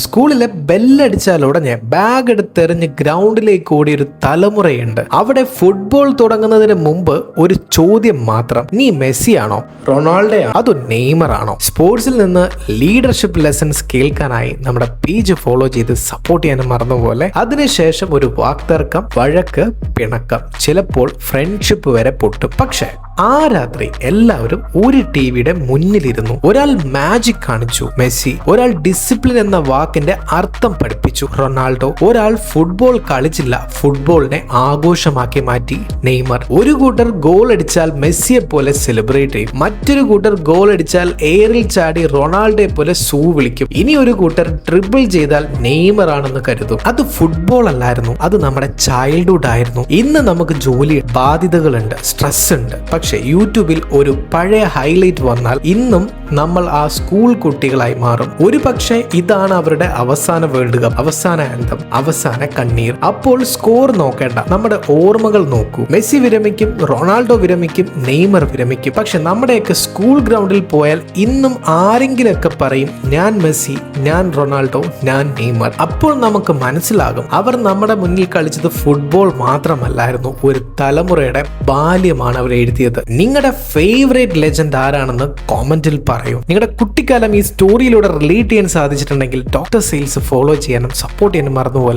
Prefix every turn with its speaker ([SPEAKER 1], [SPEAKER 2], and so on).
[SPEAKER 1] സ്കൂളിലെ ബെല്ലടിച്ചാൽ ഉടനെ ബാഗ് എടുത്തെറിഞ്ഞ് ഗ്രൗണ്ടിലേക്ക് ഓടിയ ഒരു തലമുറയുണ്ട്. അവിടെ ഫുട്ബോൾ തുടങ്ങുന്നതിന് മുമ്പ് ഒരു ചോദ്യം മാത്രം: നീ മെസ്സിയാണോ, റൊണാൾഡോയാണോ, അതോ നെയ്മർ ആണോ? സ്പോർട്സിൽ നിന്ന് ലീഡർഷിപ്പ് ലെസൺസ് കേൾക്കാനായി നമ്മുടെ പേജ് ഫോളോ ചെയ്ത് സപ്പോർട്ട് ചെയ്യാനും മറന്നുപോലെ. അതിനുശേഷം ഒരു വാക്തർക്കം, വഴക്ക്, പിണക്കം, ചിലപ്പോൾ ഫ്രണ്ട്ഷിപ്പ് വരെ പൊട്ടും. പക്ഷെ ആ രാത്രി എല്ലാവരും ഒരു ടിവിയുടെ മുന്നിലിരുന്നു. ഒരാൾ മാജിക് കാണിച്ചു, മെസ്സി. ഒരാൾ ഡിസിപ്ലിൻ എന്ന വാക്കിന്റെ അർത്ഥം പഠിപ്പിച്ചു, റൊണാൾഡോ. ഒരാൾ ഫുട്ബോൾ കളിച്ചില്ല, ഫുട്ബോളിനെ ആഘോഷമാക്കി മാറ്റി, നെയ്മർ. ഒരു കൂട്ടർ ഗോൾ അടിച്ചാൽ മെസ്സിയെ പോലെ സെലിബ്രേറ്റ് ചെയ്യും, മറ്റൊരു കൂട്ടർ ഗോൾ അടിച്ചാൽ എയറിൽ ചാടി റൊണാൾഡോയെ പോലെ സൂ വിളിക്കും. ഇനി ഒരു കൂട്ടർ ട്രിപ്പിൾ ചെയ്താൽ നെയ്മർ ആണെന്ന് കരുതും. അത് ഫുട്ബോൾ അല്ലായിരുന്നു, അത് നമ്മുടെ ചൈൽഡ്ഹുഡ് ആയിരുന്നു. ഇന്ന് നമുക്ക് ജോലി, ബാധ്യതകളുണ്ട്, സ്ട്രെസ് ഉണ്ട്. പക്ഷെ യൂട്യൂബിൽ ഒരു പഴയ ഹൈലൈറ്റ് വന്നാൽ ഇന്നും നമ്മൾ ആ സ്കൂൾ കുട്ടികളായി മാറും. ഒരു പക്ഷേ ഇതാണ് അവരുടെ അവസാന വേൾഡ് കപ്പ്, അവസാന ആന്തം, അവസാന കണ്ണീർ. അപ്പോൾ സ്കോർ നോക്കേണ്ട, നമ്മുടെ ഓർമ്മകൾ നോക്കൂ. മെസ്സി വിരമിക്കും, റൊണാൾഡോ വിരമിക്കും, നെയ്മർ വിരമിക്കും. പക്ഷെ നമ്മുടെയൊക്കെ സ്കൂൾ ഗ്രൗണ്ടിൽ പോയാൽ ഇന്നും ആരെങ്കിലൊക്കെ പറയും, ഞാൻ മെസ്സി, ഞാൻ റൊണാൾഡോ, ഞാൻ നെയ്മർ. അപ്പോൾ നമുക്ക് മനസ്സിലാകും, അവർ നമ്മുടെ മുന്നിൽ കളിച്ചത് ഫുട്ബോൾ മാത്രമല്ലായിരുന്നു, ഒരു തലമുറയുടെ ബാല്യമാണ് അവർ എഴുതിയത്. നിങ്ങളുടെ ഫേവറേറ്റ് ലെജൻഡ് ആരാണെന്ന് കോമന്റിൽ പറയൂ. നിങ്ങളുടെ കുട്ടിക്കാലം ഈ സ്റ്റോറിയിലൂടെ റിലേറ്റ് ചെയ്യാൻ സാധിച്ചിട്ടുണ്ടെങ്കിൽ ഡോക്ടർ സെയിൽസ് ഫോളോ ചെയ്യാനും സപ്പോർട്ട് ചെയ്യാനും മറന്നുപോലെ.